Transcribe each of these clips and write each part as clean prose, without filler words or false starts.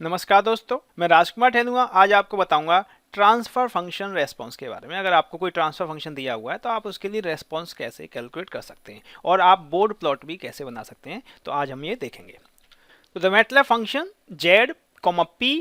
नमस्कार दोस्तों, मैं राजकुमार ठेनुआ आज आपको बताऊंगा ट्रांसफर फंक्शन रेस्पॉन्स के बारे में। अगर आपको कोई ट्रांसफर फंक्शन दिया हुआ है तो आप उसके लिए रेस्पॉन्स कैसे कैलकुलेट कर सकते हैं और आप बोर्ड प्लॉट भी कैसे बना सकते हैं, तो आज हम ये देखेंगे। तो the MATLAB function z, p,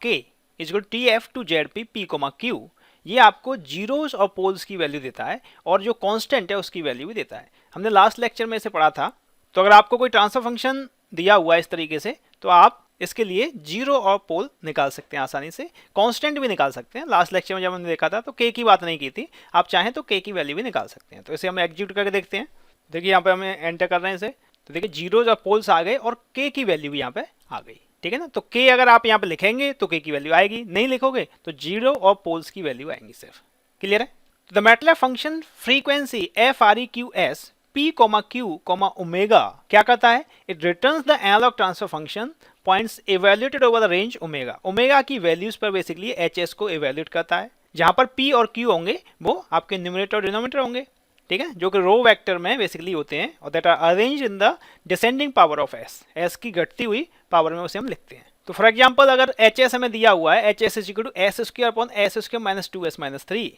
k is equal tf to zp p, q ये आपको जीरोस और पोल्स की वैल्यू देता है और जो कांस्टेंट है उसकी वैल्यू भी देता है। हमने लास्ट लेक्चर में इसे पढ़ा था। तो अगर आपको कोई ट्रांसफर फंक्शन दिया हुआ है इस तरीके से, तो आप इसके लिए जीरो और पोल निकाल सकते हैं आसानी से, कांस्टेंट भी निकाल सकते हैं। लास्ट लेक्चर में जब हमने देखा था तो k की बात नहीं की थी, आप चाहें तो k की वैल्यू भी निकाल सकते हैं। तो इसे हम एग्जीक्यूट करके देखते हैं। देखिए यहाँ पे हमें एंटर कर रहे हैं इसे, तो देखिए जीरोज और पोल्स आ गए और k की वैल्यू भी यहाँ पे आ गई। ठीक है ना। तो k अगर आप यहाँ पे लिखेंगे तो k की वैल्यू आएगी, नहीं लिखोगे तो जीरो और पोल्स की वैल्यू आएंगी सिर्फ। क्लियर है। तो the MATLAB function frequency FREQS p, q, omega क्या करता है? It returns the analogue transfer function points evaluated over the range omega. Omega की वैल्यूज पर बेसिकली HS को इवैल्यूएट करता है। जहां पर p और q होंगे वो आपके न्यूमरेटर और डिनोमिनेटर होंगे, ठीक है, जो कि रो वेक्टर में बेसिकली होते हैं और that are arranged in the descending power of s की घटती हुई पावर में उसे हम लिखते हैं। तो फॉर एग्जांपल अगर HS हमें दिया हुआ है HS is equal to s square upon s square minus 2s minus 3,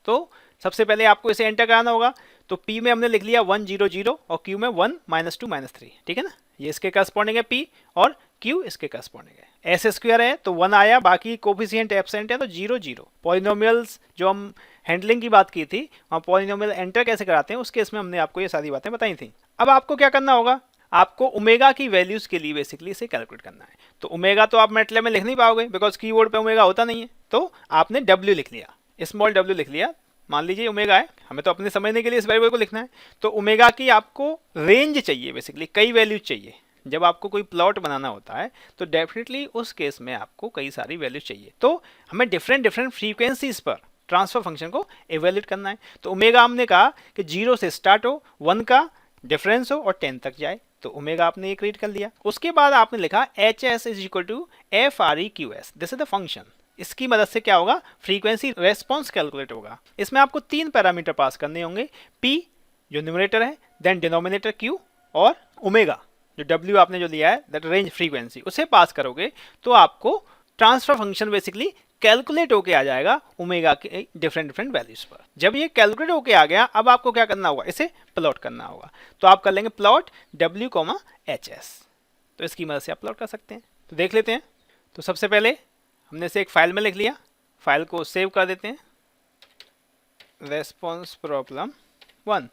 तो सबसे पहले आपको इसे एंटर कराना होगा। तो p में हमने लिख लिया 1 0 0 और q में 1 माइनस 2 माइनस 3, ठीक है ना। ये इसके करस्पॉन्डिंग है p और q इसके करस्पॉन्डिंग है। s स्क्वायर है तो 1 आया, बाकी कोफिशिएंट एब्सेंट है तो 0 0। पॉलिनोमियल्स जो हम हैंडलिंग की बात की थी, वहाँ पॉलिनोमियल एंटर कैसे कराते हैं उस केस में हमने आपको ये सारी बातें बताई थी। अब आपको क्या करना होगा, आपको ओमेगा की वैल्यूज के लिए बेसिकली इसे कैलकुलेट करना है। तो ओमेगा तो आप मैटलैब में लिख नहीं पाओगे बिकॉज कीवर्ड पे ओमेगा होता नहीं है, तो आपने w लिख लिया, स्मॉल w लिख लिया। मान लीजिए ओमेगा है, हमें तो अपने समझने के लिए इस वेरिएबल को लिखना है। तो ओमेगा की आपको रेंज चाहिए, बेसिकली कई वैल्यूज चाहिए। जब आपको कोई प्लॉट बनाना होता है तो डेफिनेटली उस केस में आपको कई सारी वैल्यूज चाहिए। तो हमें डिफरेंट डिफरेंट फ्रीक्वेंसीज पर ट्रांसफर फंक्शन को इवेल्यूएट करना है। तो ओमेगा हमने कहा कि 0 से स्टार्ट हो, 1 का डिफरेंस हो और 10 तक जाए, तो ओमेगा आपने ये क्रिएट कर लिया। उसके बाद आपने लिखा HS is equal to FREQS, this is the function. इसकी मदद से क्या होगा, फ्रीक्वेंसी रेस्पॉन्स कैलकुलेट होगा। इसमें आपको 3 पैरामीटर पास करने होंगे, p जो न्यूमरेटर है, देन डिनोमिनेटर q और ओमेगा जो w आपने जो लिया है दैट रेंज फ्रीक्वेंसी, उसे पास करोगे तो आपको ट्रांसफर फंक्शन बेसिकली कैलकुलेट होके आ जाएगा ओमेगा के डिफरेंट डिफरेंट वैल्यूज पर। जब ये कैलकुलेट होके आ गया, अब आपको क्या करना होगा, इसे प्लॉट करना होगा। तो आप कर लेंगे प्लॉट w, HS। तो इसकी मदद से आप प्लॉट कर सकते हैं। तो देख लेते हैं। तो सबसे पहले हमने इसे एक फाइल में लिख लिया, फाइल को सेव कर देते हैं, रेस्पॉन्स प्रॉब्लम 1,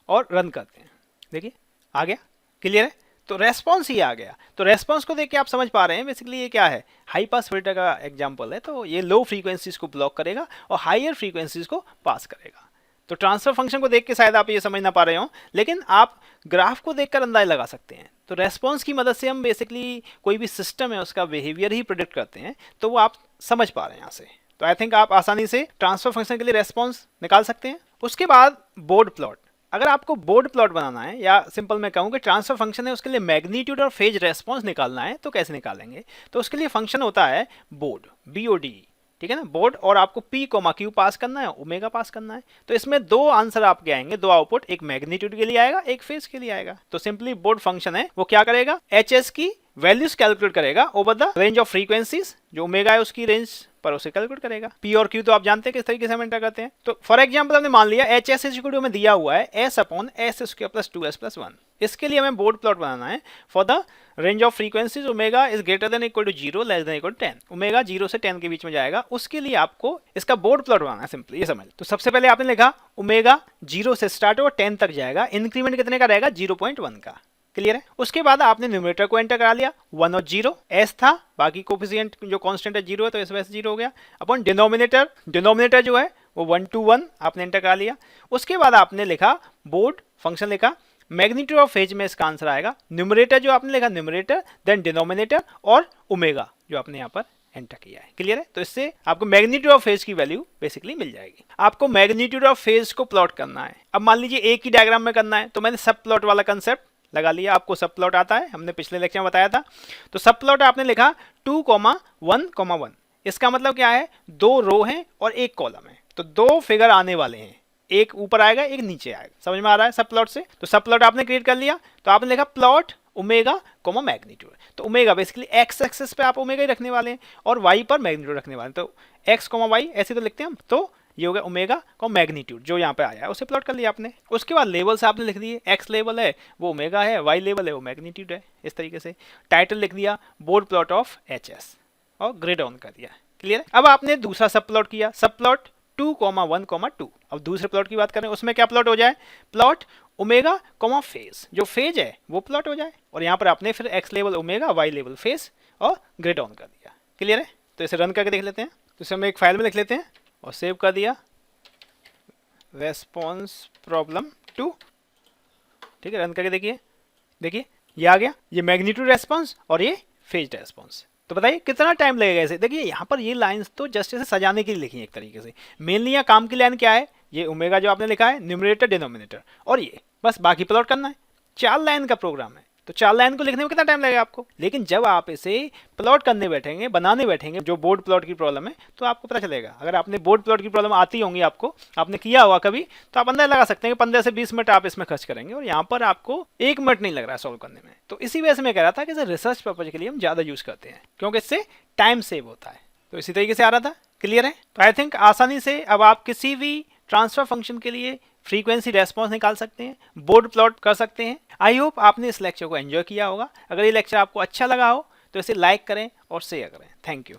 और रन करते हैं। देखिए आ गया। क्लियर है। तो रेस्पॉन्स ही आ गया। तो रेस्पॉन्स को देख के आप समझ पा रहे हैं बेसिकली ये क्या है, हाई पास फिल्टर का एग्जांपल है। तो ये लो फ्रीक्वेंसीज को ब्लॉक करेगा और हायर फ्रीक्वेंसीज को पास करेगा। तो ट्रांसफर फंक्शन को देख के शायद आप ये समझ ना पा रहे हो, लेकिन आप ग्राफ को देखकर अंदाजा लगा सकते हैं। तो रेस्पॉन्स की मदद से हम बेसिकली कोई भी सिस्टम है उसका बिहेवियर ही प्रेडिक्ट करते हैं, तो वो आप समझ पा रहे हैं यहाँ से। तो आई थिंक आप आसानी से ट्रांसफर फंक्शन के लिए रेस्पॉन्स निकाल सकते हैं। उसके बाद बोर्ड प्लॉट। अगर आपको बोर्ड प्लॉट बनाना है, या सिंपल मैं कहूँ कि ट्रांसफर फंक्शन है उसके लिए मैग्नीट्यूड और फेज रेस्पॉन्स निकालना है, तो कैसे निकालेंगे? तो उसके लिए फंक्शन होता है बोर्ड, BOD, ठीक है ना। बोर्ड, और आपको p, q पास करना है, ओमेगा पास करना है। तो इसमें 2 आंसर आपके आएंगे, 2 आउटपुट, एक मैग्नीट्यूड के लिए आएगा, एक फेज के लिए आएगा। तो सिंपली बोर्ड फंक्शन है वो क्या करेगा, HS की वैल्यूज कैलकुलेट करेगा over the range of frequencies, जो ओमेगा है उसकी रेंज पर उसे कैलकुलेट करेगा। p और q तो आप जानते हैं किस तरीके से हम एंटर करते हैं। तो फॉर एग्जांपल हमने मान लिया HS इज इक्वल टू हमें दिया हुआ है s upon s square plus 2s plus 1। इसके लिए हमें बोर्ड प्लॉट बनाना है for the range of frequencies omega is greater than equal to 0 less than equal to 10। Omega 0 से 10 के बीच में जाएगा, उसके लिए आपको इसका बोर्ड प्लॉट बनाना है। सिंपली ये समझ। तो सबसे पहले आपने लिखा ओमेगा 0 से स्टार्ट हो 10 तक जाएगा, इंक्रीमेंट कितने का रहेगा, 0.1 का। क्लियर है। उसके बाद आपने न्यूमरेटर को एंटर करा लिया, 1 और 0, s था, बाकी कोफिशिएंट जो कांस्टेंट है 0 है तो इस वजह से 0 हो गया, अपॉन डिनोमिनेटर जो है वो 1 to 1 आपने एंटर करा लिया। उसके बाद आपने लिखा बोर्ड फंक्शन, लिखा मैग्नीट्यूड ऑफ फेज में इसका आंसर आएगा। न्यूमरेटर जो आपने लिखा न्यूमरेटर, देन डिनोमिनेटर और ओमेगा जो आपने यहाँ पर एंटर किया है। क्लियर है। तो इससे आपको मैग्नीट्यूड ऑफ फेज की वैल्यू बेसिकली मिल जाएगी। आपको मैग्नीट्यूड ऑफ फेज को प्लॉट करना है। अब मान लीजिए एक ही डायग्राम में करना है, तो मैंने सब प्लॉट वाला कंसेप्ट लगा लिया। आपको सब प्लॉट आता है, हमने पिछले लेक्चर में बताया था। तो सब प्लॉट आपने लिखा 2, 1, 1। इसका मतलब क्या है, 2 रो हैं और 1 कॉलम है, तो 2 फिगर आने वाले हैं, एक ऊपर आएगा एक नीचे आएगा। समझ में आ रहा है सब प्लॉट से। तो सब प्लॉट आपने क्रिएट कर लिया। तो आपने लिखा प्लॉट ओमेगा कॉमा मैग्नीट्यूड। तो ओमेगा बेसिकली एक्स एक्सेस पे आप ओमेगा ही रखने वाले हैं और वाई पर मैग्नीट्यूड रखने वाले हैं, तो एक्स कॉमा वाई ऐसे तो लिखते हैं हम। तो ये हो गया ओमेगा का मैग्नीट्यूड जो यहाँ पे आया है उसे प्लॉट कर लिया आपने। उसके बाद लेवल्स आपने लिख दिए, एक्स लेवल है वो ओमेगा है, वाई लेवल है वो मैग्नीट्यूड है, इस तरीके से। टाइटल लिख दिया board plot of H S और ग्रिड ऑन कर दिया। क्लियर है। अब आपने दूसरा सब प्लॉट किया, सब प्लॉट 2,1,2। अब दूसरे प्लॉट की बात करें उसमें क्या प्लॉट हो जाए, प्लॉट ओमेगा कॉमा फेज, जो फेज है वो प्लॉट हो जाए। और यहाँ पर आपने फिर X level omega, Y level phase और ग्रिड ऑन कर दिया। क्लियर है। तो इसे रन करके देख लेते हैं। तो इसे हम एक फाइल में लिख लेते हैं और सेव कर दिया रेस्पॉन्स प्रॉब्लम 2। ठीक है, रन करके देखिए, देखिए ये आ गया, ये मैग्नीट्यूड रेस्पॉन्स और ये फेज रेस्पॉन्स। तो बताइए कितना टाइम लगेगा इसे। देखिए यहाँ पर ये लाइंस तो जस्ट इसे सजाने के लिए लिखी है एक तरीके से। मेनली यहाँ काम की लाइन क्या है, ये ओमेगा जो आपने लिखा है न्यूमरेटर डिनोमिनेटर, और ये बस बाकी प्लॉट करना है। 4 लाइन का प्रोग्राम है, तो 4 लाइन को लिखने में कितना टाइम लगेगा आपको। लेकिन जब आप इसे प्लॉट करने बैठेंगे, बनाने बैठेंगे, जो बोर्ड प्लॉट की प्रॉब्लम है, तो आपको पता चलेगा। अगर आपने बोर्ड प्लॉट की प्रॉब्लम आती होंगी आपको, आपने किया हुआ कभी, तो आप अंदाजा लगा सकते हैं कि 15 से 20 मिनट आप इसमें खर्च करेंगे और यहाँ पर आपको 1 मिनट नहीं लग रहा है सॉल्व करने में। तो इसी वजह से मैं कह रहा था कि इसे रिसर्च पर्पज के लिए हम ज़्यादा यूज़ करते हैं, क्योंकि इससे टाइम सेव होता है। तो इसी तरीके से आ रहा था। क्लियर है। तो आई थिंक आसानी से अब आप किसी भी ट्रांसफर फंक्शन के लिए फ्रीक्वेंसी रेस्पॉन्स निकाल सकते हैं, बोर्ड प्लॉट कर सकते हैं। आई होप आपने इस लेक्चर को एंजॉय किया होगा। अगर ये लेक्चर आपको अच्छा लगा हो तो इसे लाइक करें और शेयर करें। Thank you.